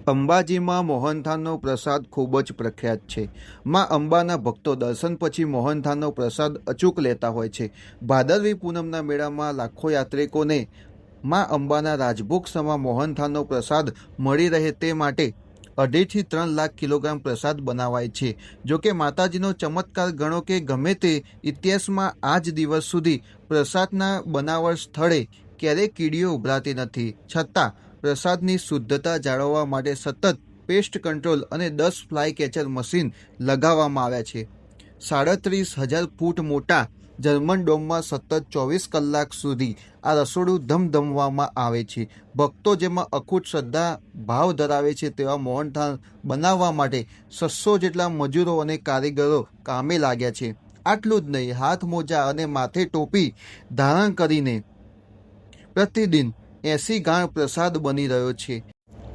અંબાજીમાં મોહનથાળનો પ્રસાદ ખૂબ જ પ્રખ્યાત છે। માં અંબાના ભક્તો દર્શન પછી મોહનથાળનો પ્રસાદ અચૂક લેતા હોય છે। ભાદરવી પૂનમના મેળામાં લાખો યાત્રિકોને માં અંબાના રાજભોગ સમા મોહનથાળનો પ્રસાદ મળી રહે તે માટે 2.5 થી 3 લાખ કિલોગ્રામ પ્રસાદ બનાવાય છે। જોકે માતાજીનો ચમત્કાર ગણો કે ગમે તે ઇતિહાસમાં આજ દિવસ સુધી પ્રસાદના બનાવટ સ્થળે ક્યારેય કીડીઓ ઉભરાતી નથી, છતાં પ્રસાદની શુદ્ધતા જાળવવા માટે સતત પેસ્ટ કંટ્રોલ અને 10 ફ્લાય કેચર મશીન લગાવવામાં આવ્યા છે। 37,000 ફૂટ મોટા જર્મન ડોમમાં સતત 24 કલાક સુધી આ રસોડું ધમધમવામાં આવે છે। ભક્તો જેમાં અખૂટ શ્રદ્ધા ભાવ ધરાવે છે તેવા મોહનથાળ બનાવવા માટે 600 જેટલા મજૂરો અને કારીગરો કામે લાગ્યા છે। આટલું જ નહીં, હાથ મોજા અને માથે ટોપી ધારણ કરીને પ્રતિદિન 80 ગાણ પ્રસાદ બની રહ્યો છે।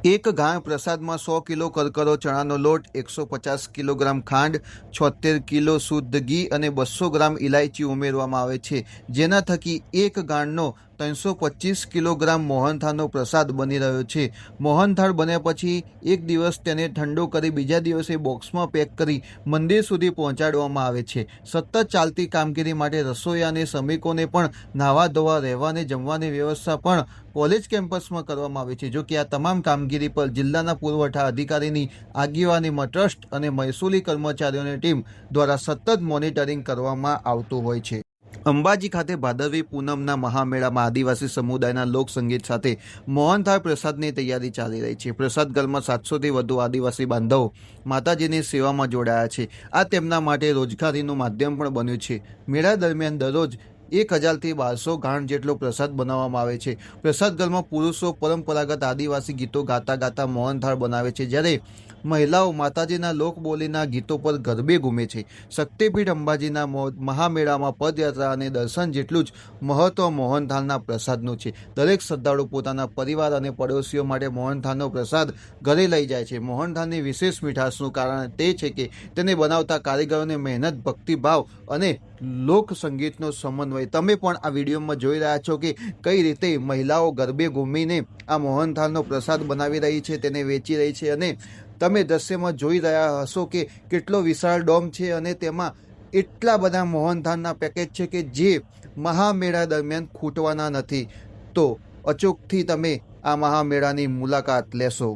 એક ગાણ પ્રસાદમાં 100 કિલો કરકરો ચણાનો લોટ, 150 કિલોગ્રામ ખાંડ, 76 કિલો શુદ્ધ ઘી અને 200 ગ્રામ ઇલાયચી ઉમેરવામાં આવે છે, જેના થકી એક ગાણનો 325 કિલોગ્રામ મોહનથાળનો પ્રસાદ બની રહ્યો છે। મોહનથાળ બન્યા પછી એક દિવસ તેને ઠંડો કરી બીજા દિવસે બોક્સમાં પેક કરી મંદિર સુધી પહોંચાડવામાં આવે છે। સતત ચાલતી કામગીરી માટે રસોઈયા અને શ્રમિકોને પણ નાહવા ધોવા, રહેવા અને જમવાની વ્યવસ્થા પણ કોલેજ કેમ્પસમાં કરવામાં આવે છે। જો કે આ તમામ કામગીરી પર જિલ્લાના પુરવઠા અધિકારીની આગેવાનીમાં ટ્રસ્ટ અને મહેસૂલી કર્મચારીઓની ટીમ દ્વારા સતત મોનિટરિંગ કરવામાં આવતું હોય છે। અંબાજી ખાતે ભાદરવી પૂનમના મહામેળામાં આદિવાસી સમુદાયના લોકસંગીત સાથે મોહનથાળ પ્રસાદની તૈયારી ચાલી રહી છે। પ્રસાદ ઘરમાં 700થી વધુ આદિવાસી બાંધવો માતાજીની સેવામાં જોડાયા છે। આ તેમના માટે રોજગારીનું માધ્યમ પણ બન્યું છે। મેળા દરમિયાન દરરોજ 1000 થી 1200 ગાણ જેટલો પ્રસાદ બનાવવામાં આવે છે। પ્રસાદ ઘરમાં પુરુષો પરંપરાગત આદિવાસી ગીતો ગાતા ગાતા મોહનથાળ બનાવે છે, જ્યારે મહિલાઓ માતાજીના લોકબોલીના ગીતો પર ગરબે ઘૂમે છે। શક્તિપીઠ અંબાજીના મહામેળામાં પદયાત્રા અને દર્શન જેટલું જ મહત્વ મોહનથાળના પ્રસાદનું છે। દરેક શ્રદ્ધાળુ પોતાના પરિવાર અને પડોશીઓ માટે મોહનથાળનો પ્રસાદ ઘરે લઈ જાય છે। મોહનથાળની વિશેષ મીઠાશનું કારણ તે છે કે તેને બનાવતા કારીગરોની મહેનત, ભક્તિભાવ અને લોકસંગીતનો સમન્વય। તમે પણ આ વિડીયોમાં જોઈ રહ્યા છો કે કઈ રીતે મહિલાઓ ગરબે ઘૂમીને આ મોહનથાળનો પ્રસાદ બનાવી રહી છે, તેને વેચી રહી છે, અને તમે દ્રશ્યમાં જોઈ રહ્યા હશો કે કેટલો વિશાળ ડોમ છે અને તેમાં એટલા બધા મોહનથાળના પેકેજ છે કે જે મહામેળા દરમિયાન ખૂટવાના નથી। તો અચૂકથી તમે આ મહામેળાની મુલાકાત લેશો।